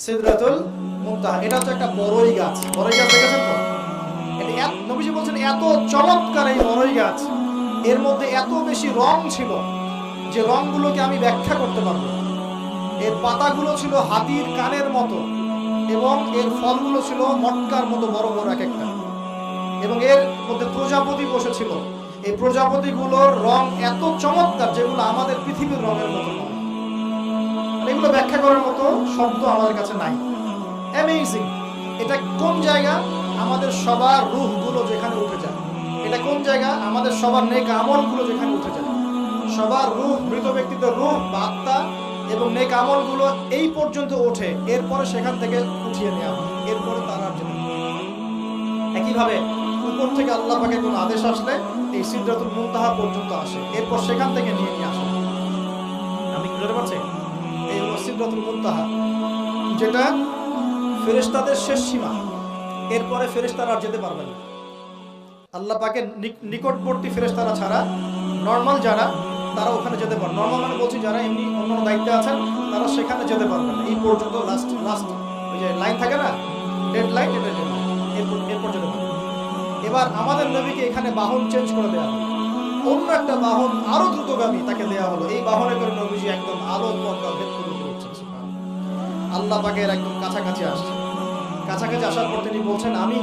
সিদরাতুল মুনতাহা। এটা হচ্ছে একটা বড়ই গাছ। বড়ই গাছ দেখেছেন তো? এটা নবীজি বলছেন এত চমৎকার এই বড়ই গাছ, এর মধ্যে এত বেশি রং ছিল যে রংগুলোকে আমি ব্যাখ্যা করতে পারবো। এর পাতাগুলো ছিল হাতির কানের মতো এবং এর ফলগুলো ছিল মটকার মতো বড় বড় এক একটা, এবং এর মধ্যে প্রজাপতি বসেছিল। এই প্রজাপতিগুলোর রং এত চমৎকার যেগুলো আমাদের পৃথিবীর রঙের মতো নয়। এগুলো ব্যাখ্যা করার মতো শব্দ আমাদের কাছে নাই। অ্যামেজিং। এটা কোন জায়গা? আমাদের সবার রূহগুলো যেখানে উঠে যায়। এটা কোন জায়গা? আমাদের সবার নেক আমলগুলো যেখানে উঠে যায়। সবার রূহ, মৃত ব্যক্তিদের রূহ বা আত্মা এবং নেক আমলগুলো এই পর্যন্ত ওঠে, এরপরে সেখান থেকে উঠিয়ে নেওয়া হয়, এরপরে তারা যেতে। একইভাবে উপর থেকে আল্লাহ পাকের কোনো আদেশ আসলে এই সিদরাতুল মুনতাহা পর্যন্ত আসে, এরপর সেখান থেকে নিয়ে আসে। আমি বুঝতে পারছি? এই হলো সিদরাতুল মুনতাহা, যেটা ফেরেশতাদের শেষ সীমা। এরপরে ফেরেশতারা আর যেতে পারবে না। আল্লাহ পাকের নিকটবর্তী ফেরেশতারা ছাড়া নর্মাল যারা, তারা ওখানে যেতে পারবে। নর্মাল মানে বলছি যারা এমনি অন্য দায়িত্বে আছেন, তারা সেখানে যেতে পারবে না। এই পর্যন্ত লাস্ট ওই যে লাইন থাকে না, ডেড লাইন, এরপর যেতে পারবে। এবার আমাদের নবীকে এখানে বাহন চেঞ্জ করে দেওয়া হলো, অন্য একটা বাহন আরো দ্রুতগামী তাকে দেওয়া হলো। এই বাহনে করে নবীজি একদম আলো পর্দা ভেদ করে উঠছেন, আল্লাহ পাকের একদম কাছাকাছি আসছে। কাছাকাছি আসার পর তিনি বলছেন, আমি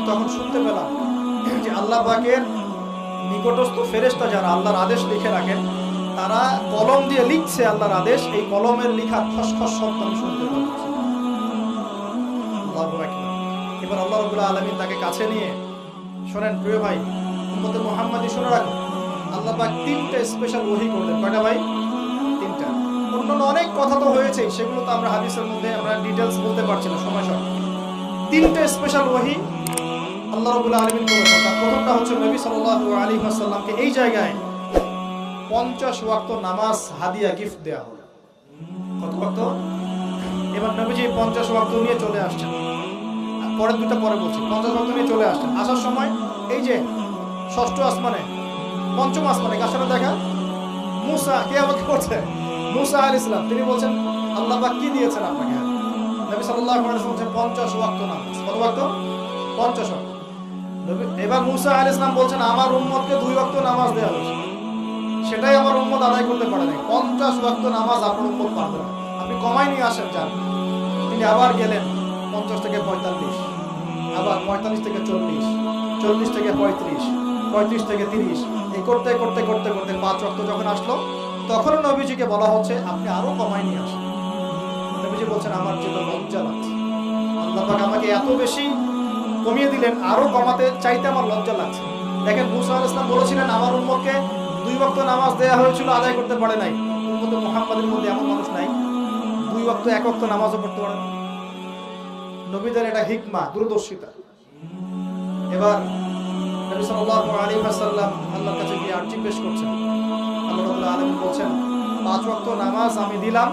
তখন শুনতে পেলাম যে আল্লাহ পাকের নিকটস্থ ফেরেশতা যারা আল্লাহর আদেশ লিখে রাখেন, তারা কলম দিয়ে লিখছে আল্লাহর আদেশ। এই কলমের লেখার খসখস শব্দ আমি শুনতে পাচ্ছি। এবার আল্লাহ রাব্বুল আলামিন তাকে কাছে নিয়ে, শোনেন প্রিয় ভাই, উম্মতে মুহাম্মাদি শুনে রাখো, আল্লাহ পাক 3টা স্পেশাল ওহী করলেন। কয়টা ভাই? 3টা। অন্যান্য অনেক কথা তো হয়েছে, সেগুলো তো আমরা হাদিসের মধ্যে আমরা ডিটেইলস বলতে পারছি না, সময় শর্ট। 3টা স্পেশাল ওহী আল্লাহ রাব্বুল আলামিন করেছেন। তার প্রথমটা হচ্ছে নবী সাল্লাল্লাহু আলাইহি ওয়াসাল্লামকে এই জায়গায় 50 ওয়াক্ত নামাজ হাদিয়া গিফট দেয়া হলো। কত ওয়াক্ত? এবার নবীজি 50 ওয়াক্ত নিয়ে চলে আসছেন। পরের দুটো পরে বলছি। 50 ওয়াক্ত নিয়ে চলে আসছেন। আসার সময় এই যে ষষ্ঠ আসমানে, পঞ্চম আসমানে কার সাথে দেখা? মুসা। কে আমাকে করছে? মুসা আলাইহিস সালাম। তিনি বলছেন, আল্লাহ পাক কি দিয়েছেন আপনাকে? নবী সাল্লাল্লাহু আলাইহি ওয়াসাল্লাম বলছেন 50 ওয়াক্ত নামাজ। কত ওয়াক্ত? 50 ওয়াক্ত। এবার মুসা আলাইহিস সালাম বলছেন, আমার উম্মতকে 2 ওয়াক্ত নামাজ দেওয়া হয়েছে, সেটাই আমার উম্মত আদায় করতে পারে না। 50 ওয়াক্ত নামাজ আপনার উম্মত পারবে না, আপনি কমাই নিয়ে আসেন যান। তিনি আবার গেলেন 50 থেকে 45, আবার 45 থেকে 40, 40 থেকে 35, 35 থেকে 30, এই করতে করতে করতে করতে 5 ওয়াক্ত যখন আসলো, তখন নবীজিকে বলা হচ্ছে আপনি আরো কমাই নিয়ে আসেন। নবীজি বলছেন, আমার যেন লজ্জা লাগছে, আল্লাহ পাক আমাকে এত বেশি কমিয়ে দিলেন, আরো কমাতে চাইতে আমার লজ্জা লাগছে। দেখেন, মুসা আলাইহিস সালাম বলেছিলেন আমার উম্মতকে 2 ওয়াক্ত নামাজ দেয়া হয়েছিল, আদায় করতে পারে নাই। উম্মতে মুহাম্মাদের মধ্যে এমন মানুষ নাই 2 ওয়াক্ত 1 ওয়াক্ত নামাজও পড়তে পারে না। নবীদের এটা হিকমা, দূরদর্শিতা। এবার নবী সাল্লাল্লাহু আলাইহি ওয়াসাল্লাম আল্লাহর কাছে গিয়ে আরজি পেশ করছেন। আল্লাহ রাব্বুল আলামিন বলছেন, 5 ওয়াক্ত নামাজ আমি দিলাম,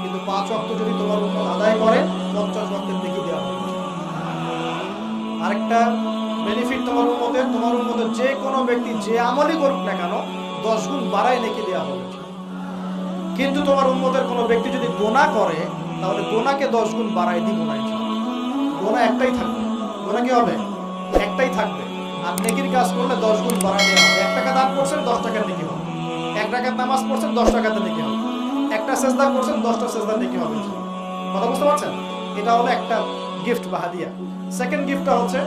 কিন্তু 5 ওয়াক্ত যদি তোমার উম্মত আদায় করে 50 ওয়াক্তের নেকি দেওয়া হবে। আরেকটা বেনিফিট তোমার উম্মতের যে কোনো ব্যক্তি যে আমলই করুক না কেন 10 গুণ বাড়ায় নেকি দেওয়া হবে। কিন্তু তোমার উম্মতের কোনো ব্যক্তি যদি গুনাহ করে, তাহলে গুনাহকে 10 গুণ বাড়ায় দিব না। গুনাহ একটাই থাকবে। গুনাহ কি হবে? একটাই থাকবে। আর নেকির কাজ করলে 10 গুণ বাড়ায় দেওয়া হবে। 1 টাকা দান করছেন 10 টাকার নেকি হবে। 1 রাকাত নামাজ পড়ছেন 10 টাকাতে নেকি হবে। একটা সেজদা করছেন 10টা সেজদার নেকি হবে। কথা বুঝতে পারছেন? এটা হলো একটা গিফট বা হাদিয়া। সেকেন্ড গিফটটা হচ্ছে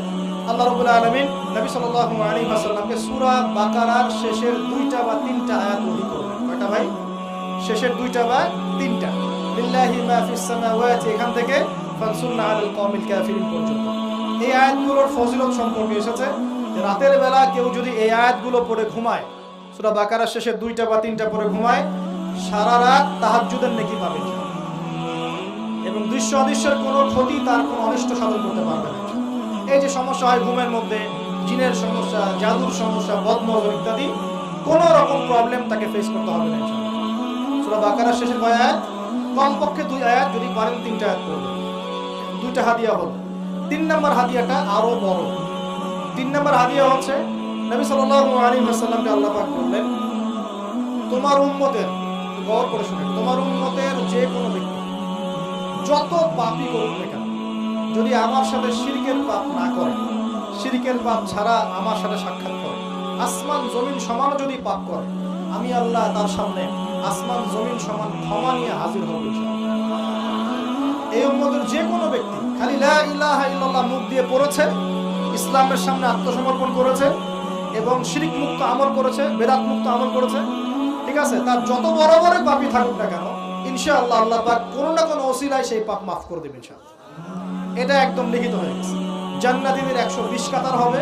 আল্লাহ রাব্বুল আলামিন নবী সাল্লাল্লাহু আলাইহি ওয়াসাল্লামকে সূরা বাকারার শেষের 2টা বা 3টা আয়াত ওহী করলেন। কয়টা ভাই? শেষের 2টা বা 3টা। লিল্লাহি মা ফিস সামাওয়াতি, এখান থেকে ফানসুরনা আলাল কওমিল কাফিরিন পর্যন্ত। এই আয়াতগুলোর ফজিলত সম্পর্কে এসেছে যে রাতের বেলা কেউ যদি এই আয়াতগুলো পড়ে ঘুমায়, সূরা বাকারার শেষের 2টা বা 3টা পড়ে ঘুমায়, সারা রাত তাহাজ্জুদের নেকি পাবে এবং দৃশ্য অদৃশ্যের কোনো ক্ষতি, তার কোনো অনিষ্ট সাধন করতে পারবে না। এই যে সমস্যা হয় ঘুমের মধ্যে, জিনের সমস্যা, জাদুর সমস্যা, বদনজর ইত্যাদি, কোনো রকম প্রবলেম তাকে ফেস করতে হবে না। সূরা বাকারার শেষের কয় আয়াত? কমপক্ষে 2 আয়াত, যদি পারেন 3টা আয়াত পড়বেন। 2টা হাদিয়া হলো। 3 নম্বর হাদিয়াটা আরো বড়। 3 নম্বর হাদিয়া হচ্ছে নবী সাল্লাল্লাহু আলাইহি ওয়াসাল্লামকে আল্লাহ পাক বললেন, তোমার উম্মতের, গৌর করে শুনেন, তোমার উম্মতের যে কোনো ব্যক্তি যত পাপই করুক না কেন, যদি আমার সাথে শিরকের পাপ না করে, শিরকের পাপ ছাড়া আমার সাথে সাক্ষাৎ করে, আসমান জমিন সমান যদি পাপ করে, আমি আল্লাহ তার সামনে আসমান জমিন সমান ক্ষমা নিয়ে হাজির হব। এই উম্মতের যে কোনো ব্যক্তি খালি লা ইলাহা ইল্লাল্লাহ মুখ দিয়ে পড়েছে, ইসলামের সামনে আত্মসমর্পণ করেছে এবং শিরক মুক্ত আমল করেছে, বেদাত মুক্ত আমল করেছে, ঠিক আছে, তার যত বড় বড় পাপই থাকুক না কেন, ইনশাআল্লাহ আল্লাহ পাক কোনো না কোনো ওসিলায় সেই পাপ মাফ করে দেবেন ইনশাআল্লাহ। এটা একদম লিখিত হয়ে গেছে। জান্নাতীদের 120 কাতার হবে,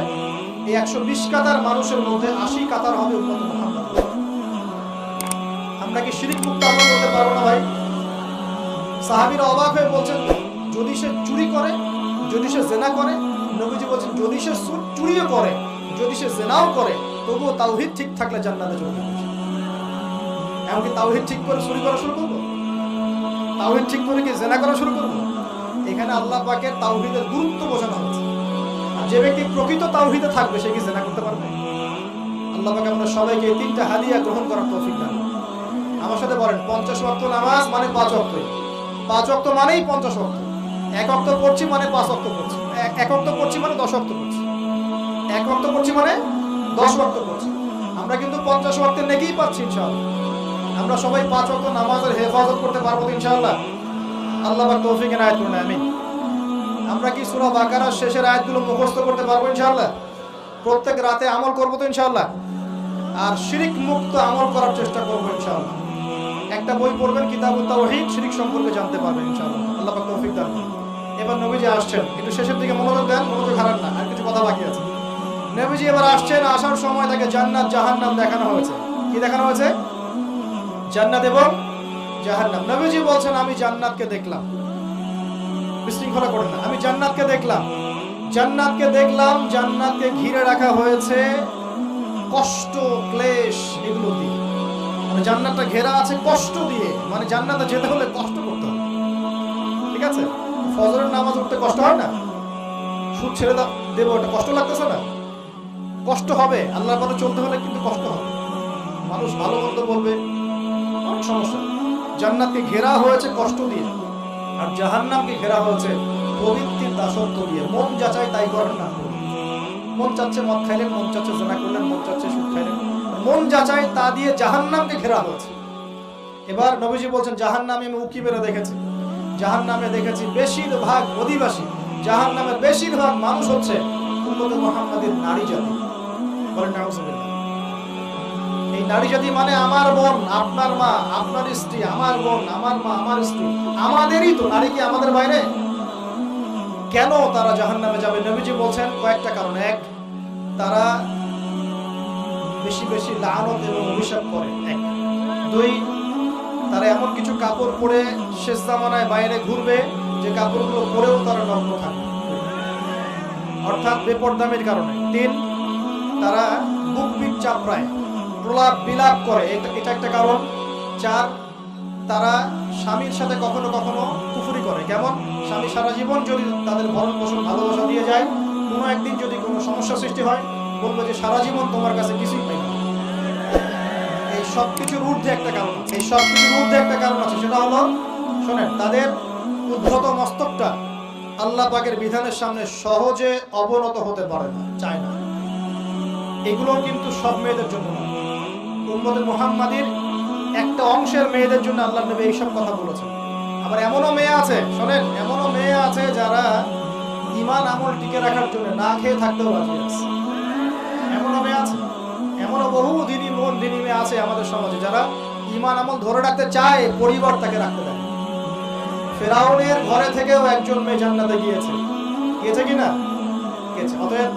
এই 120 কাতার মানুষের মধ্যে 80 কাতার হবে উম্মত মুহাম্মদ। আমরা কি শিরক মুক্ত আমল করতে পারবো না ভাই? সাহাবীরা অবাক হয়ে বলছেন, যদি সে চুরি করে, যদি সে জেনা করে, নবীজি বলছেন যদি সে চুরিও করে, যদি সে জেনাও করে, তবুও তাওহীদ ঠিক থাকলে জান্নাতে চলে যাবে। এমনকি তাওহীদ ঠিক করে চুরি করা শুরু করবো, তাওহীদ ঠিক করে কি জেনা করা শুরু করবো? এখানে আল্লাহ পাকের তাওহীদের গুরুত্ব বোঝানো হচ্ছে। আর যে ব্যক্তি প্রকৃত তাওহীদে থাকবে সে কি জেনা করতে পারবে? আল্লাহ পাক আমাদের সবাইকে এই 3টা হাদিয়া গ্রহণ করার তৌফিক দান। আমার সাথে বলেন, 50 ওয়াক্ত নামাজ মানে 5 ওয়াক্ত, 5 ওয়াক্ত মানেই 50 ওয়াক্ত। 1 ওয়াক্ত পড়ছি মানে 5 ওয়াক্ত পড়ছি, 1 ওয়াক্ত পড়ছি মানে 10 ওয়াক্ত পড়ছি, 1 ওয়াক্ত পড়ছি মানে 10 ওয়াক্ত পড়ছি। আমরা কিন্তু 50 ওয়াক্তের নেকিই পাচ্ছি ইনশাআল্লাহ। আমরা সবাই 5 ওয়াক্ত নামাজের হেফাজত করতে পারবো ইনশাআল্লাহ। আল্লাহ পাক তৌফিক এনায়েত করুন, আমিন। আমরা কি সূরা বাকারার শেষের আয়াতগুলো মুখস্থ করতে পারবো ইনশাআল্লাহ? প্রত্যেক রাতে আমল করবো তো ইনশাআল্লাহ। আর শিরক মুক্ত আমল করার চেষ্টা করবো ইনশাআল্লাহ। একটা বই পড়বেন, কিতাবুত তাওহীদ, শিরক সম্পর্কে জানতে পারবেন ইনশাআল্লাহ। আল্লাহ পাক তৌফিক দান করুন। এবার নবীজি আসছেন, একটু শেষের দিকে মনোযোগ দেন, মনোযোগ হারান না, আর কিছু কথা বাকি আছে। নবীজি এবার আসছেন, আসার সময় তাকে জান্নাত জাহান্নাম দেখানো হয়েছে। কি দেখানো হয়েছে? জান্নাত এবং জাহান্নাম। নবীজি বলছেন, আমি জান্নাতকে দেখলাম, বিশৃঙ্খলা করেন না, আমি জান্নাতকে দেখলাম, জান্নাতকে দেখলাম, জান্নাতকে ঘিরে রাখা হয়েছে কষ্ট, ক্লেশ, এগুলো দিয়ে। মানে জান্নাতটা ঘেরা আছে কষ্ট দিয়ে, মানে জান্নাতে যেতে হলে কষ্ট করতে হবে, ঠিক আছে? ফজরের নামাজ উঠতে কষ্ট হয় না? সুদ ছেড়ে দেবো, ওটা কষ্ট লাগতেছে না? কষ্ট হবে। আল্লাহর পথে চলতে হলে কিন্তু কষ্ট হবে, মানুষ ভালো মন্দ বলবে, অনেক সমস্যা। জান্নাতকে ঘেরা হয়েছে কষ্ট দিয়ে, আর জাহান্নামকে ঘেরা হয়েছে প্রবৃত্তির দাসত্ব দিয়ে। মন যাচাই তাই করেন না, মন চাচ্ছে মদ খাইলেন, মন চাচ্ছে জেনা করলেন, মন চাচ্ছে সুদ খাইলেন, মন যাচাই তা দিয়ে জাহান্নামকে ঘেরা হয়েছে। এবার নবীজি বলছেন, জাহান্নামে আমি উকি মেরে দেখেছি, জাহান্নামে দেখেছি বেশিরভাগ অধিবাসী, জাহান্নামের বেশিরভাগ মানুষ হচ্ছে উম্মতে মুহাম্মাদের নারী জাতি। বলেন নাউজুবিল্লাহ। এই নারী জাতি মানে আমার বোন, আপনার মা, আপনার স্ত্রী, আমার বোন, আমার মা, আমার স্ত্রী, আমাদেরই তো। নারী কি আমাদের বাইরে? কেন তারা জাহান্নামে যাবে? নবীজি বলছেন কয়েকটা কারণ। 1, তারা বেশি বেশি লানত এবং অভিশাপ করে। 1, 2, তারা এমন কিছু কাপড় পরে শেষ জামানায় বাইরে ঘুরবে যে কাপড়গুলো পরেও তারা নগ্ন থাকবে, অর্থাৎ বেপরদামির কারণে। 3, তারা বুক পিঠ চাপড়ায়, প্রলাপ বিলাপ করে, এটা একটা কারণ। 4, তারা স্বামীর সাথে কখনো কখনো কুফরি করে। কেমন? স্বামী সারা জীবন যদি তাদের ভরণ পোষণ ভালোবাসা দিয়ে যায়, কোনো একদিন যদি কোনো সমস্যা সৃষ্টি হয়, বলবে যে সারা জীবন তোমার কাছে কিছুই পাই না। এই সব কিছুর ঊর্ধ্বে একটা কারণ আছে, এই সব কিছুর ঊর্ধ্বে একটা কারণ আছে, সেটা হলো, শোনেন, তাদের উদ্ধত মস্তকটা আল্লাহ পাকের বিধানের সামনে সহজে অবনত হতে পারে না, চায় না। এগুলো কিন্তু সব মেয়েদের জন্য না, উম্মতে মুহাম্মাদির একটা অংশের মেয়েদের জন্য আল্লাহ নবী এইসব কথা বলেছেন। আবার এমনও মেয়ে আছে, শোনেন, এমনও মেয়ে আছে যারা ঈমান আমল টিকে রাখার জন্য না খেয়ে থাকতেও রাজি আছে। এমনও মেয়ে আছে, এমনও বহু দিনী মন দিনী মেয়ে আছে আমাদের সমাজে যারা ঈমান আমল ধরে রাখতে চায়, পরিবার তাকে রাখতে দেয়। ফেরাউনের ঘরে থেকেও একজন মেয়ে জান্নাতে গিয়েছে, গিয়েছে কিনা? গিয়েছে। অতএব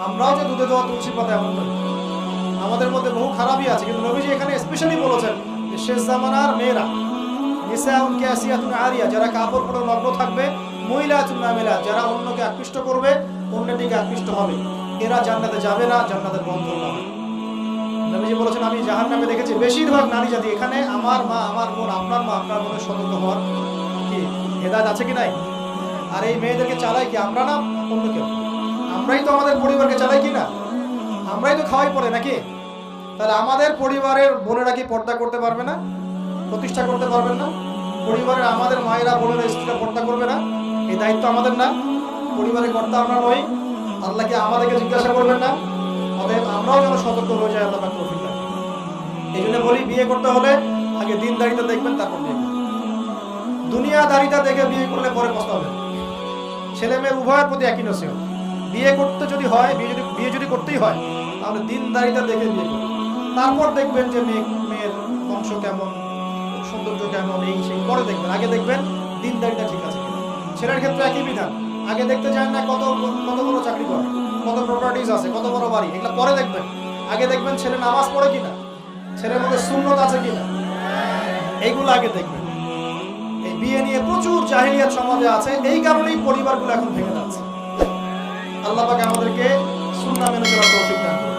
আমরাও যে দুধে দেওয়া তুলসী পাতা এমন নয়, আমাদের মধ্যে বহু খারাপই আছে। কিন্তু নবীজি এখানে স্পেশালি বলেছেন যে শেষ জামানার মেয়েরা, নিসাউন কাসিয়াতুন আরিয়া, যারা কাপড় পরে নগ্ন থাকবে, মহিলাতুন নামিলা, যারা অন্যকে আকৃষ্ট করবে, অন্যের দিকে আকৃষ্ট হবে, এরা জান্নাতে যাবে না, জান্নাতের বন্ধ হবে। নবীজি বলেছেন, আমি জাহান্নামে দেখেছি বেশিরভাগ নারী জাতি। এখানে আমার মা, আমার বোন, আপনার মা, আপনার বোনের সতর্ক হওয়ার কি হেদায়েত আছে কি নাই? আর এই মেয়েদেরকে চালাই কি আমরা না অন্য কেউ? আমরাই তো আমাদের পরিবারকে চালাই কি না? আমরাই তো খাওয়াই পড়ে নাকি? তাহলে আমাদের পরিবারের বোনেরা কি পর্দা করতে পারবে না, প্রতিষ্ঠা করতে পারবেন না? পরিবারের আমাদের মায়েরা বোনেরা স্ত্রীরা পর্দা করবে না? এই দায়িত্ব আমাদের না? পরিবারের কর্তা আমরা নই, আল্লাহকে আমাদেরকে জিজ্ঞাসা করবেন না? অতএব আমরাও যেন সতর্ক হয়ে যাই, আল্লাহ পাক তৌফিক দান। এই জন্য বলি, বিয়ে করতে হলে আগে দিনদারিতা দেখবেন, তারপর বিয়ে করবেন। দুনিয়াদারিতা দেখে বিয়ে করলে পরে পস্তাবেন। ছেলে মেয়ের উভয়ের প্রতি একই নসিহত, বিয়ে করতে যদি হয়, বিয়ে যদি করতেই হয়, তাহলে দিনদারিতা দেখে বিয়ে করবেন। তারপর দেখবেন যে মেয়ের বংশ কেমন, সৌন্দর্য কেমন, এই সেই পরে দেখবেন। আগে দেখবেন দিনদারিতা ঠিক আছে কিনা। ছেলের ক্ষেত্রে একই বিধান, আগে দেখতে চান না কত বড় চাকরি করে, কত প্রপার্টিজ আছে, কত বড় বাড়ি, এগুলো পরে দেখবেন। আগে দেখবেন ছেলে নামাজ পড়ে কিনা, ছেলের মধ্যে সুন্নত আছে কিনা, এইগুলো আগে দেখবেন। এই বিয়ে নিয়ে প্রচুর জাহিলিয়াত সমাজে আছে, এই কারণেই পরিবারগুলো এখন ভেঙে যাচ্ছে। আল্লাহ পাক আমাদেরকে সুন্নাহ মেনে চলার তৌফিক দান করুন।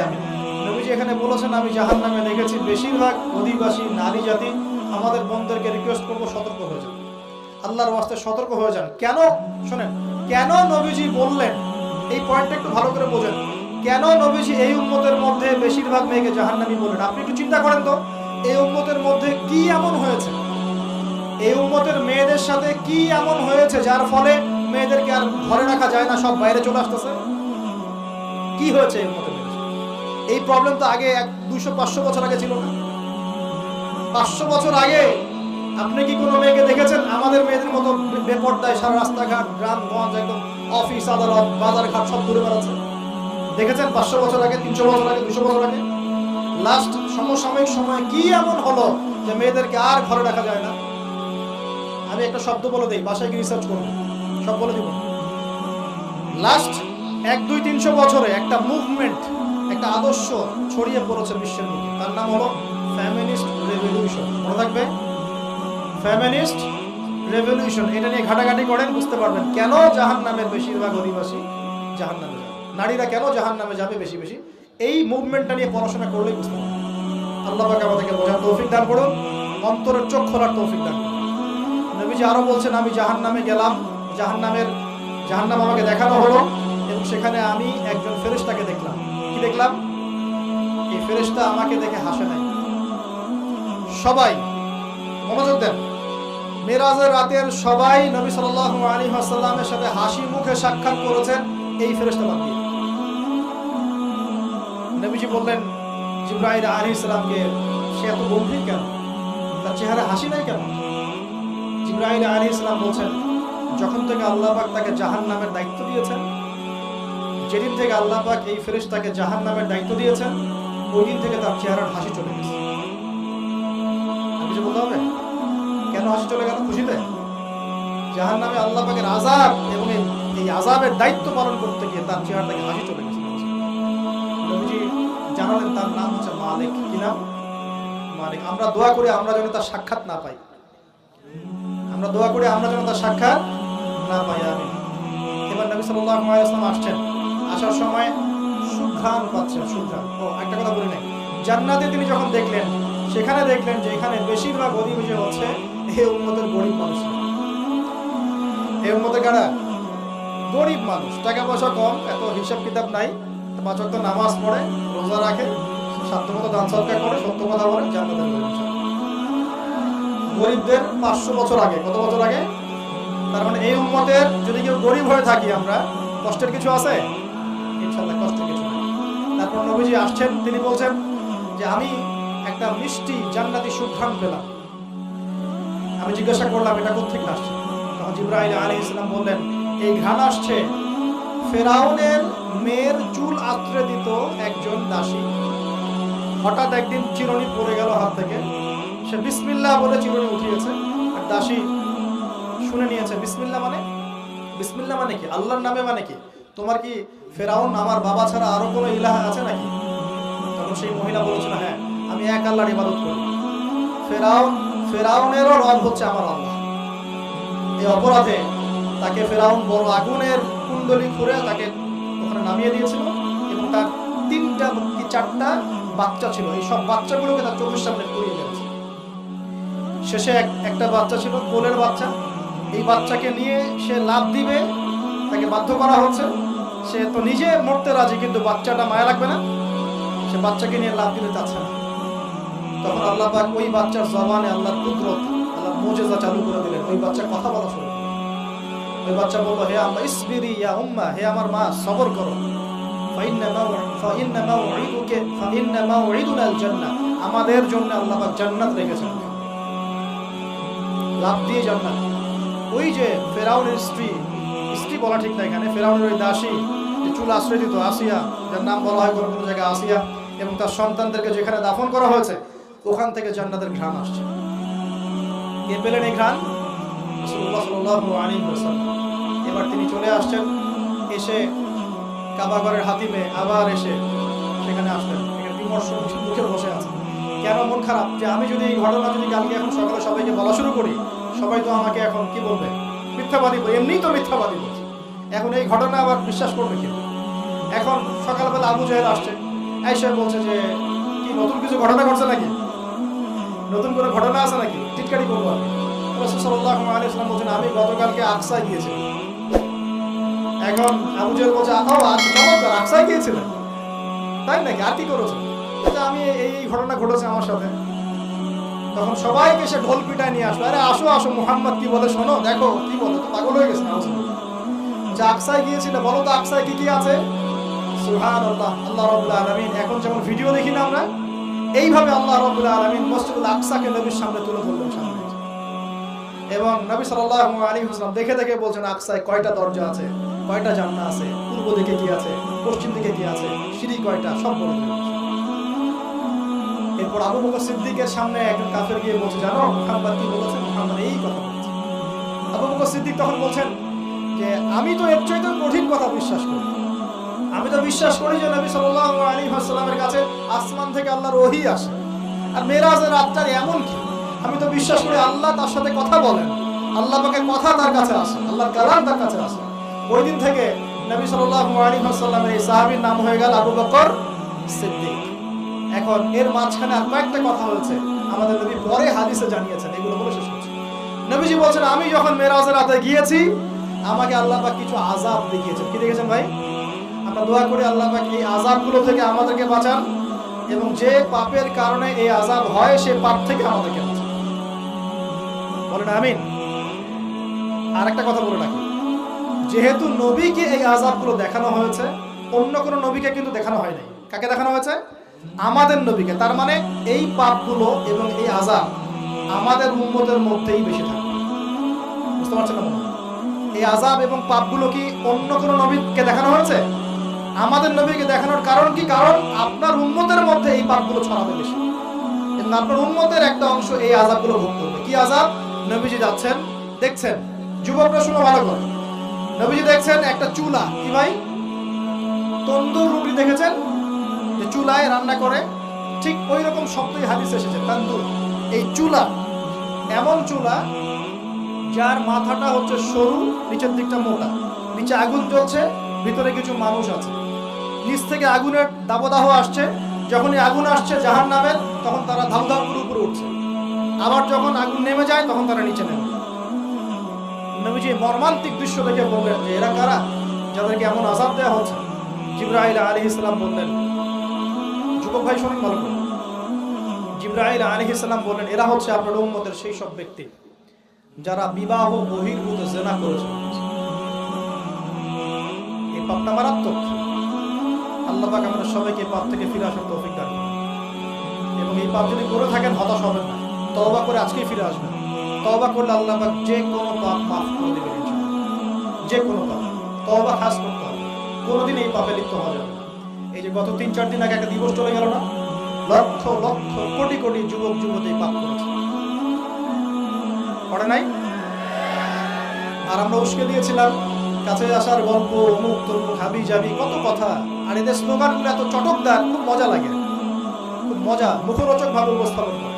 আমি নবীজি এখানে বলেছেন, আমি জাহান্নামে দেখেছি বেশিরভাগ অধিবাসী নারী জাতি। আমাদের বোনদেরকে রিকোয়েস্ট করবো, সতর্ক হয়ে যান, আল্লাহর ওয়াস্তে সতর্ক হয়ে যান। কেন শোনেন, কেন নবীজি বললেন, এই পয়েন্টটা একটু ভালো করে বোঝেন। কেন নবীজি এই উম্মতের মধ্যে বেশিরভাগ মেয়েকে জাহান্নামী বললেন? আপনি একটু চিন্তা করেন তো, এই উম্মতের মধ্যে কি এমন হয়েছে, এই উম্মতের মেয়েদের সাথে কি এমন হয়েছে যার ফলে মেয়েদেরকে আর ঘরে রাখা যায় না, সব বাইরে চলে আসতেছে? কি হয়েছে এই উম্মতের মেয়েদের? এই প্রবলেম তো আগে 200-500 বছর আগে ছিল না। 500 বছর আগে আপনি কি কোনো মেয়েকে দেখেছেন আমাদের মেয়েদের মতো বেপর্দায় সারা রাস্তাঘাট, গ্রামগঞ্জ, একদম অফিস আদালত বাজার ঘাট সব ঘুরে বেড়াচ্ছে? দেখেছেন 500 বছর আগে, 300 বছর আগে, 200 বছর আগে? লাস্ট সমসাময়িক সময় কি এমন হলো যে মেয়েদেরকে আর ঘরে রাখা যায় না? আমি একটা শব্দ বলে দিই, বাসায় গিয়ে রিসার্চ করবো, সব বলে দিব। লাস্ট 100-200-300 বছরে একটা মুভমেন্ট, একটা আদর্শ ছড়িয়ে পড়েছে বিশ্বের মধ্যে, তার নাম হলো ফেমিনিস্ট রেভলিউশন। মনে থাকবে, ফেমিনিস্ট রেভলিউশন। এটা নিয়ে ঘাটাঘাটি করেন, বুঝতে পারবেন কেন জাহান্নামের বেশিরভাগ অধিবাসী জাহান্নামে যাবে, নারীরা কেন জাহান্নামে যাবে বেশি বেশি। এই মুভমেন্টটা নিয়ে পড়াশোনা করলেই বুঝতে পারবেন। আল্লাহ পাক আমাদেরকে বোঝার তৌফিক দান করুন, অন্তরের চোখ খোলার তৌফিক দান করুন। নবীজি আরো বলছেন, আমি জাহান্নামে গেলাম, জাহান্নাম আমাকে দেখানো হলো, এবং সেখানে আমি একজন ফেরেশতাকে দেখলাম। কি দেখলাম? এই ফেরেশতা আমাকে দেখে হাসে নাই। সবাই মনোযোগ দেন, মেরাজের রাতের সবাই নবী সাল্লাল্লাহু আলাইহি ওয়াসাল্লামের সাথে হাসি মুখে সাক্ষাৎ করেছেন এই ফেরেশতা বাদ দিয়ে। নবীজি বললেন জিবরাইল আলাইহিস সালামকে, সে এত গম্ভীর কেন, তার চেহারা হাসি নাই কেন? জিবরাইল আলাইহিস সালাম বলছেন, যখন থেকে আল্লাহ পাক তাকে জাহান্নামের দায়িত্ব দিয়েছেন, যেদিন থেকে আল্লাহ পাক এই ফেরেশতাকে জাহান্নামের দায়িত্ব দিয়েছেন, ওই দিন থেকে তার চেহারার হাসি চলে গেছে। কিছু বলতে হবে? কেন হাসি চলে গেল? খুশিতে? জাহান্নামে আল্লাহ পাকের আযাব এবং এই আযাবের দায়িত্ব পালন করতে গিয়ে তার চেহারা থেকে হাসি চলে গেছে। নবীজি জানালেন তার নাম হচ্ছে মালিক। কি নাম? মালিক। আমরা দোয়া করি আমরা যেন তার সাক্ষাৎ না পাই, আমরা দোয়া করি আমরা যেন তার সাক্ষাৎ না পাই। আমিন। এবার নবী সাল্লাল্লাহু আলাইহি ওয়াসাল্লাম আসছেন, আসার সময় সুঘ্রাণ পাচ্ছেন। সুঘ্রাণ, ও একটা কথা বলি নাই, জান্নাতে তিনি যখন দেখলেন, সেখানে দেখলেন যে এখানে বেশিরভাগ অধিবাসী হচ্ছে এই উম্মতের গরিব মানুষ। এই উম্মতের কারা? গরিব মানুষ, টাকা পয়সা কম, এত হিসাব কিতাব নাই, 5 ওয়াক্ত নামাজ পড়ে, রোজা রাখে, সাধ্যমতো দান সদকা করে, সত্য কথা বলে, জান্নাতের গরিবদের 500 বছর আগে। কত বছর আগে? তার মানে এই উম্মতের যদি কেউ গরিব হয়ে থাকি আমরা, কষ্টের কিছু আছে? ইনশাআল্লাহ কষ্টের কিছু নেই। তারপর নবীজি আসছেন, তিনি বলছেন যে আমি একটা মিষ্টি জান্নাতি সুঘ্রাণ পেলাম। আমি জিজ্ঞাসা করলাম এটা কোত্থেকে আসছে? তখন জিবরাইল আলাইহিস সালাম বললেন, এই ঘ্রাণ আসছে ফেরাউনের মেয়ের চুল আঁচড়ে দিত একজন দাসী। হঠাৎ একদিন চিরুনি পড়ে গেল হাত থেকে, সে বিসমিল্লাহ বলে চিরুনি উঠিয়েছে, আর দাসী শুনে নিয়েছে। বিসমিল্লাহ মানে কি? আল্লাহর নামে মানে কি? তোমার কি ফেরাউন আমার বাবা ছাড়া আরো কোনো ইলাহ আছে নাকি? তখন সেই মহিলা বলেছিল, হ্যাঁ আমি এক আল্লাহর ইবাদত করি, ফেরাউনেরও রব হচ্ছে আমার আল্লাহ। এই অপরাধে তাকে ফেরাউন বড় আগুনের কুণ্ডলি খুঁড়ে তাকে ওখানে নামিয়ে দিয়েছিল, এবং তার 3টা কি 4টা বাচ্চা ছিল, এই সব বাচ্চাগুলোকে তার চোখের সামনে পুড়িয়ে দিয়েছে। শেষে একটা বাচ্চা ছিল, কোলের বাচ্চা, এই বাচ্চাকে নিয়ে সে লাফ দিবে, তাকে বাধ্য করা হচ্ছে, সে তো নিজে মরতে রাজি, কিন্তু বাচ্চাটা মায়া লাগবে না, সে বাচ্চাকে নিয়ে লাফ দিতে চাচ্ছে না। তখন আল্লাহ পাক ওই বাচ্চার জবানে আল্লাহর কুদরত, আল্লাহর মুজিজা চালু করে দিলেন। ওই বাচ্চা কথা বলা শুরু করলো। ওই বাচ্চা বলল, হে আম্মা ইসবিরি ইয়া উম্মা, হে আমার মা সবর করো। ফাইন্না মাউইদুনাল জান্নাহ, আমাদের জন্য আল্লাহ পাক জান্নাত রেখেছেন। লাভ দিয়ে জান্নাত। ওই যে ফেরাউনের স্ত্রী বলা ঠিক না এখানে, ফেরাউনের ওই দাসী যে চুল আশ্রয় দিত, আসিয়া, যার নাম বলা হয় কোনো জায়গায় আসিয়া, এবং তার সন্তানদেরকে যেখানে দাফন করা হয়েছে ওখান থেকে জান্নাতের ঘ্রাণ আসছে। কে পেলেন এই ঘ্রাণ? রাসূলুল্লাহ সাল্লাল্লাহু আলাইহি ওয়াসাল্লাম। এবার তিনি চলে আসছেন, এসে কাবা ঘরের হাতিমে আবার এসে সেখানে আসলেন। এখানে বিমর্ষ মুখে বসে আছে। কেন মন খারাপ? যে আমি যদি এই ঘটনা যদি কালকে এখন সকালে সবাইকে বলা শুরু করি, সবাই তো আমাকে এখন কি বলবে? মিথ্যাবাদী। এমনিই তো মিথ্যাবাদী বলছে, এখন এই ঘটনা আবার বিশ্বাস করবে কি? এখন সকালবেলা আবু জাহেল আসছে, আয়েশা বলছে যে কি নতুন কিছু ঘটনা ঘটছে নাকি, নতুন কোনো ঘটনা আছে নাকি, টিটকারি করবো আমি। রাসূল সাল্লাল্লাহু আলাইহি ওয়াসাল্লাম বলছেন, আমি গতকালকে আকসায় গিয়েছিলাম। এখন আবু জাহেল বলছে, চমৎকার, আকসায় গিয়েছিলেন তাই নাকি, আর কি করেছেন? আমি এই ঘটনা ঘটেছে আমার সাথে। তখন সবাইকে সে ঢোল পিটায় নিয়ে আসলো, আরে আসো আসো, মুহাম্মদ কি বলে শোনো, দেখো কি বলে, তো পাগল হয়ে গেছে না? যে আকসায় গিয়েছিল, বলো তো আকসায় কি কি আছে? সুবহানাল্লাহ, আল্লাহ রাব্বুল আলামিন এখন যেমন ভিডিও দেখি না আমরা, এইভাবে আল্লাহ রাব্বুল আলামিন মসজিদুল আকসাকে নবীর সামনে তুলে ধরলেন সামনে। এবং নবী সাল্লাল্লাহু আলাইহি ওয়াসাল্লাম দেখে দেখে বলছেন আকসায় কয়টা দরজা আছে, কয়টা জান্নাত আছে, পূর্ব দিকে কি আছে, পশ্চিম দিকে কি আছে, সিঁড়ি কয়টা, সব বলে দিলেন। এরপর আবু বকর সিদ্দিকের সামনে একজন কাফের গিয়ে বলছে, জানো মুহাম্মদ কি বলেছে? মুহাম্মদ এই কথা বলেছে। আবু বকর সিদ্দিক তখন বলছেন যে আমি তো এর চাইতে কঠিন কথা বিশ্বাস করি। আমি তো বিশ্বাস করি যে নবী সাল্লাল্লাহু আলাইহি ওয়াসাল্লামের কাছে আসমান থেকে আল্লাহর ওহী আসে। আর মেরাজের রাতটা এমন কি, আমি তো বিশ্বাস করি আল্লাহ তার সাথে কথা বলেন, আল্লাহ পাকের কথা তার কাছে আসে, আল্লাহর কালাম তার কাছে আসে। ওই দিন থেকে নবী সাল্লাল্লাহু আলাইহি ওয়াসাল্লামের এই সাহাবীর নাম হয়ে গেল আবু বকর সিদ্দিক। এখন এর মাঝখানে আর কয়েকটা কথা হয়েছে, আমাদের নবী পরে হাদিসে জানিয়েছেন, এগুলো বলে শেষ করছি। নবীজি বলছেন, আমি যখন মেরাজের রাতে গিয়েছি আমাকে আল্লাহ পাক কিছু আযাব দেখিয়েছেন। কি দেখেছেন ভাই? আমরা দোয়া করি আল্লাহ পাক এই আযাবগুলো থেকে আমাদেরকে বাঁচান, এবং যে পাপের কারণে এই আযাব হয় সে পাপ থেকে আমাদেরকে বাঁচান। বলেন আমিন। আর একটা কথা বলে রাখি, যেহেতু নবীকে এই আযাবগুলো দেখানো হয়েছে, অন্য কোনো নবীকে কিন্তু দেখানো হয় নাই। কাকে দেখানো হয়েছে? আমাদের নবীকে। তার মানে এই পাপগুলো এবং এই আযাব আমাদের উম্মতের মধ্যেই বেশি থাকে। বুঝতে পারছেন না? এই আযাব এবং পাপগুলো কি অন্য কোনো নবীকে দেখানো হয়েছে? আমাদের নবীকে দেখানোর কারণ কি? কারণ আপনার উম্মতের মধ্যে এই পাপগুলো ছড়াবে বেশি, এবং আপনার উম্মতের একটা অংশ এই আযাবগুলো ভোগ করবে। কি আযাব? নবীজি যাচ্ছেন, দেখছেন, যুবকরা শুনো ভালো করে, নবীজি দেখছেন একটা চুলা, কি ভাই, তন্দুর রুটি দেখেছেন যে চুলায় রান্না করে, ঠিক ওই রকম শব্দই হাদিসে এসেছে, তন্দুর। এই চুলা এমন চুলা যার মাথাটা হচ্ছে সরু, নিচের দিকটা মোটা, নিচে আগুন জ্বলছে, ভিতরে কিছু মানুষ আছে, নিচ থেকে আগুনের দাবদাহ আসছে। যখনই আগুন আসছে জাহান্নামের, তখন তারা ধাউ ধাউ করে উপরে উঠছে, আবার যখন আগুন নেমে যায় তখন তারা নিচে নেমে। নবীজি মর্মান্তিক দৃশ্য দেখে বললেন যে এরা কারা, যাদেরকে এমন আযাব দেওয়া হচ্ছে? জিবরাইল আলাইহিস সালাম বললেন, যুবক ভাই শুনুন ভালো করে, জিবরাইল আলাইহিস সালাম বললেন, এরা হচ্ছে আপনার উম্মতের সেই সব ব্যক্তি যারা বিবাহ বহির্ভূত জিনা করেছে। এই পাপটা মারাত্মক। আল্লাহ পাক আমাদের সবাইকে পাপ থেকে ফিরে আসার তৌফিক দান করুন। এবং এই পাপ যদি করে থাকেন হতাশ হবেন না, তওবা করে আজকেই ফিরে আসবেন। তওবা করলে আল্লাহ পাক যে কোনো পাপ মাফ করে দেবেন ইনশাআল্লাহ। যে কোনো পাপ তওবা খাস করতে হবে, কোনোদিন এই পাপে লিপ্ত হওয়া যাবে না। এই যে গত 3-4 দিন আগে একটা দিবস চলে গেল না, লক্ষ লক্ষ কোটি কোটি যুবক যুবতী পাপ করেছে, করে নাই? আর আমরা উস্কে দিয়েছিলাম কাছে আসার গল্প, অমুক তমুক, হাবি যাবি, কত কথা। আর এদের স্লোগানগুলো এত চটকদার, খুব মজা লাগে, খুব মজা, মুখরোচক ভাবে উপস্থাপন করে।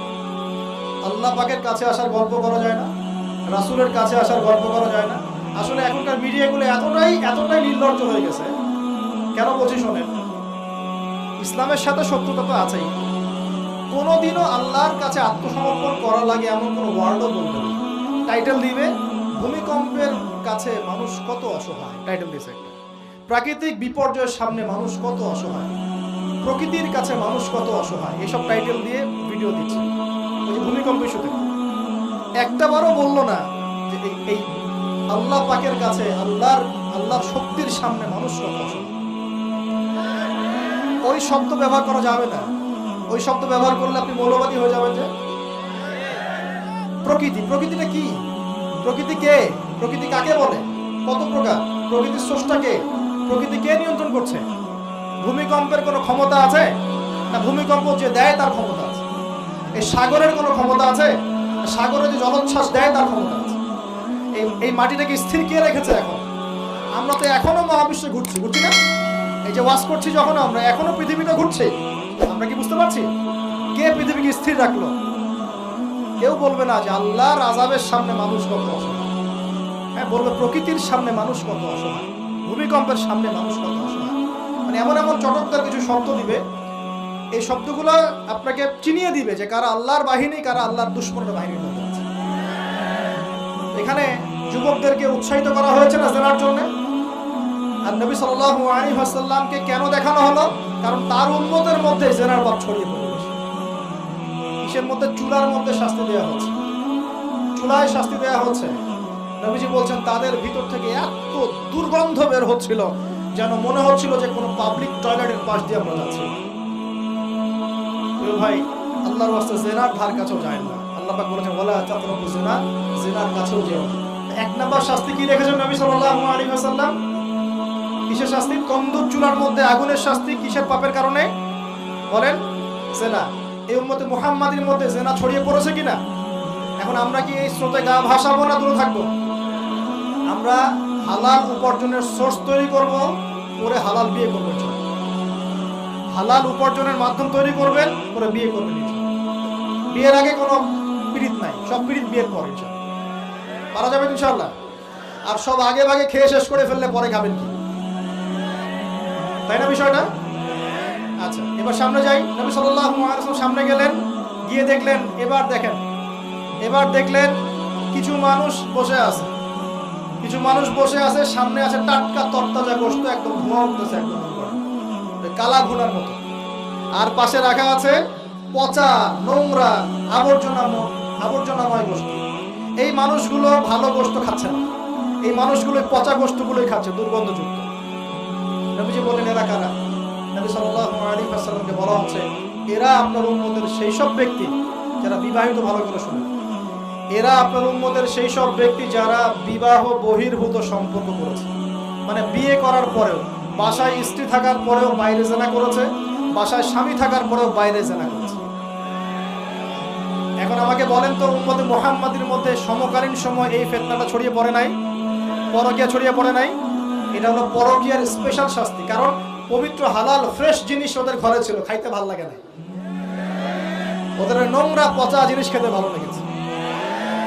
আল্লাহ পাকের কাছে আসার গল্প করা যায় না, রাসূলের কাছে আসার গল্প করা যায় না। আসলে এখনকার মিডিয়াগুলো এতটাই নির্লজ্জ হয়ে গেছে। কেন বলছি শোনেন, ইসলামের সাথে শত্রুতা তো আছেই, কোনোদিনও আল্লাহর কাছে আত্মসমর্পণ করা লাগে এমন কোনো ওয়ার্ডও বলবে না। টাইটেল দিবে ভূমিকম্পের কাছে মানুষ কত অসহায়, টাইটেল দিছে। প্রাকৃতিক বিপর্যয়ের সামনে মানুষ কত অসহায়, প্রকৃতির কাছে মানুষ কত অসহায়, এসব টাইটেল দিয়ে ভিডিও দিচ্ছে ওই যে ভূমিকম্প ইস্যুতে। একটা বারও বললো না যে এই আল্লাহ পাকের কাছে আল্লাহর শক্তির সামনে মানুষ কত অসহায়। ওই শব্দ ব্যবহার করা যাবে না। ওই শব্দ ব্যবহার করলে আপনি মৌলবাদী হয়ে যাবেন। যে প্রকৃতিটা কি? প্রকৃতি কে? প্রকৃতি কাকে বলে? কত প্রকার? প্রকৃতির স্রষ্টা কে? প্রকৃতি কে নিয়ন্ত্রণ করছে? ভূমিকম্পের কোনো ক্ষমতা আছে? না ভূমিকম্প যে দেয় তার ক্ষমতা আছে? এই সাগরের কোনো ক্ষমতা আছে? সাগরে যে জলোচ্ছ্বাস দেয় তার ক্ষমতা আছে? এই মাটিটাকে স্থির কে রেখেছে? এখন আমরা তো এখনো মহাবিশ্বে ঘুরছি না? এই যে ওয়াজ করছি যখন আমরা এখনো পৃথিবীটা ঘুরছে, আমরা কি বুঝতে পারছি? কে পৃথিবীকে স্থির রাখলো? কেউ বলবে না যে আল্লাহর আযাবের সামনে মানুষ কত অসহায়। হ্যাঁ, বলবে প্রকৃতির সামনে মানুষ কত অসহায়, ভূমিকম্পের সামনে মানুষ কত অসহায়। মানে এমন এমন চটকদার কিছু শব্দ দিবে, এই শব্দগুলো আপনাকে চিনিয়ে দিবে যে কারা আল্লাহর বাহিনী, কারা আল্লাহর দুশমনের বাহিনীর মধ্যে আছে। এখানে যুবকদেরকে উৎসাহিত করা হয়েছে না জেনার জন্য। আর নবী সাল্লাল্লাহু আলাইহি ওয়াসাল্লামকে কেন দেখানো হলো? কারণ তার উম্মতের মধ্যে জেনার ভাব ছড়িয়ে পড়ে। কিসের মধ্যে? চুলার মধ্যে শাস্তি দেওয়া হচ্ছে, চুলায় শাস্তি দেওয়া হচ্ছে। নবীজি বলছেন তাদের ভিতর থেকে এত দুর্গন্ধ বের হচ্ছিল যেন মনে হচ্ছিল যে কোনো পাবলিক টয়লেটের পাশ দিয়ে আমরা যাচ্ছি। ভাই, আল্লাহর ওয়াস্তে জিনার ধার কাছেও যায় না। আল্লাহ পাক বলেছেন ওয়ালা তাকরাবু জিনা, জিনার কাছেও যেও না। এক নাম্বার শাস্তি কি রেখেছেন নবী সাল্লাল্লাহু আলাইহি ওয়াসাল্লাম? কিসের শাস্তি? তন্দুর চুলার মধ্যে আগুনের শাস্তি। কিসের পাপের কারণে? বলেন, জিনা। এই উম্মতে মুহাম্মাদির মধ্যে জিনা ছড়িয়ে পড়েছে কিনা? এখন আমরা কি এই স্রোতে গা ভাসাবো না দূরে থাকবো? আমরা হালাল উপার্জনের সোর্স তৈরি করব, করে হালাল বিয়ে করবেন। হালাল উপার্জনের মাধ্যম তৈরি করবেন, করে বিয়ে করবেন। বিয়ের আগে কোনো পীড়িত নাই, সব পীড়িত বিয়ের পর পারা যাবে ইনশাআল্লাহ। আর সব আগে ভাগে খেয়ে শেষ করে ফেললে পরে খাবেন কি? তাই না বিষয়টা? আচ্ছা, এবার সামনে যাই। নবী সাল্লাল্লাহু আলাইহি ওয়াসাল্লাম সামনে গেলেন, গিয়ে দেখলেন, এবার দেখলেন কিছু মানুষ বসে আছে। সামনে আছে টাটকা তরতাজা গোশত, একদম ধোঁয়া উঠতেছে, একদম কালা ঘোড়ার মতো। আর পাশে রাখা আছে পচা, নোংরা, আবর্জনাময় গোশত। এই মানুষগুলো ভালো গোশত খাচ্ছে না, এই মানুষগুলো পচা গোশতগুলোই খাচ্ছে, দুর্গন্ধযুক্ত। নবীজি বললেন এরা কারা? নবী সাল্লাল্লাহু আলাইহি ওয়াসাল্লামকে বলা হচ্ছে এরা আপনার উম্মতের সেই সব ব্যক্তি যারা বিবাহিত। ভালো করে শুনুন, এরা আপনার উম্মতের সেই সব ব্যক্তি যারা বিবাহ বহির্ভূত সম্পর্ক করেছে। মানে বিয়ে করার পরেও, বাসায় স্ত্রী থাকার পরেও বাইরে জেনা করেছে, বাসায় স্বামী থাকার পরেও বাইরে জেনা করেছে। এখন আমাকে বলেন তো, উম্মতে মুহাম্মাদির মধ্যে সমকালীন সময় এই ফিতনাটা ছড়িয়ে পড়ে নাই? পরকীয়া ছড়িয়ে পড়ে নাই? এটা হলো পরকীয়ার স্পেশাল শাস্তি। কারণ পবিত্র হালাল ফ্রেশ জিনিস ওদের ঘরে ছিল, খাইতে ভালো লাগে না, ওদের নোংরা পচা জিনিস খেতে ভালো লেগেছে।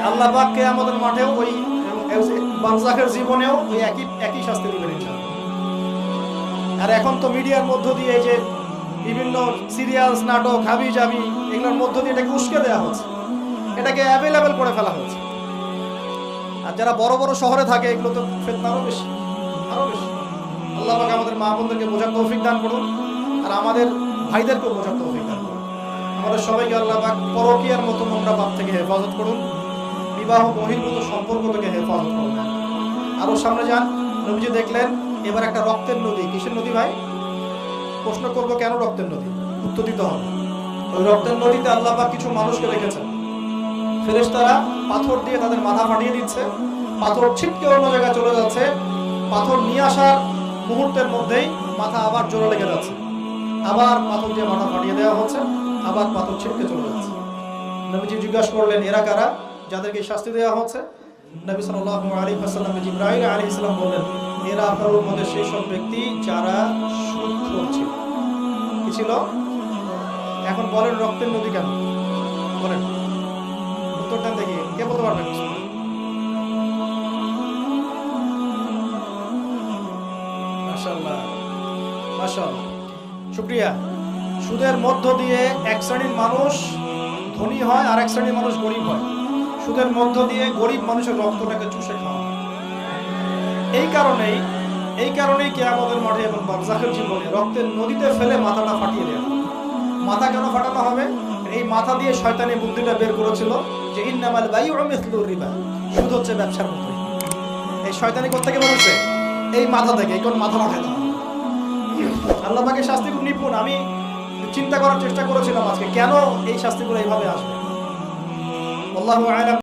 আল্লাহ পাক কিয়ামতের মাঠেও ওই বারজাখের জীবনেও ওই একই শাস্তি দিবেন ইনশাআল্লাহ। আর এখন তো মিডিয়ার মধ্য দিয়ে এই যে বিভিন্ন সিরিয়ালস, নাটক, হাবি জাবি, এগুলোর মধ্য দিয়ে এটাকে উস্কে দেওয়া হচ্ছে, এটাকে অ্যাভেলেবেল করে ফেলা হচ্ছে। আর যারা বড় বড় শহরে থাকে এগুলো তো ফিতনা আরো বেশি। আল্লাহ পাক আমাদের মা বোনদেরকে বোঝার তৌফিক দান করুন, আর আমাদের ভাইদেরকেও বোঝার তৌফিক দান করুন। আমাদের সবাইকে আল্লাহ পাক পরকীয়ার মতো নোংরা পাপ থেকে হেফাজত করুন, বিবাহ বহির্ভূত সম্পর্ক থেকে হেফাজত করুন। আরো সামনে যান। নবীজি দেখলেন এবার একটা রক্তের নদী। কিসের নদী ভাই? প্রশ্ন করবো কেন রক্তের নদী, উত্তর দিতে হবে। ওই রক্তের নদীতে আল্লাহ পাক কিছু মানুষকে রেখেছেন। ফেরেশতারা পাথর দিয়ে তাদের মাথা ফাটিয়ে দিচ্ছে, পাথর ছিটকে অন্য জায়গায় চলে যাচ্ছে। পাথর নিয়ে আসার মুহূর্তের মধ্যেই মাথা আবার জোরে লেগে যাচ্ছে, আবার পাথর দিয়ে মাথা ফাটিয়ে দেওয়া হচ্ছে, আবার পাথর ছিটকে চলে যাচ্ছে। নবীজি জিজ্ঞাসা করলেন এরা কারা যাদেরকে শাস্তি দেওয়া হচ্ছে? নবী সাল্লাল্লাহু আলাইহি ওয়াসাল্লাম জিবরাইল আলাইহিস সালাম বললেন এরা আপনার উম্মতের সেই সব ব্যক্তি যারা সুদখোর ছিল। কি ছিল? এখন বলেন রক্তের নদী কেন? বলেন, উত্তরটা দেখি কে বলতে পারবেন? মাশাআল্লাহ, মাশাআল্লাহ, শুকরিয়া। সুদের মধ্য দিয়ে এক শ্রেণীর মানুষ ধনী হয় আর এক শ্রেণীর মানুষ গরিব হয়। সুদের মধ্য দিয়ে গরিব মানুষের রক্তটাকে চুষে খাওয়া। এই কারণেই কিয়ামতের মাঠে এবং বারজাখের জীবনে রক্তের নদীতে ফেলে মাথাটা ফাটিয়ে দেওয়া। মাথা কেন ফাটানো হবে? এই মাথা দিয়ে শয়তানি বুদ্ধিটা বের করেছিল যে ইন্নামাল বাইউ মিসলুর রিবা, সুদ হচ্ছে ব্যবসার মতোই। এই শয়তানি কোথা থেকে বলেছে? এই মাথা থেকে। এই কোন মাথা মাথায় দাও। আল্লাহ পাকের শাস্তি খুব নিপুণ। আমি চিন্তা করার চেষ্টা করেছিলাম আজকে কেন এই শাস্তিগুলো এইভাবে আসবে। আল্লাহু আ'লাম।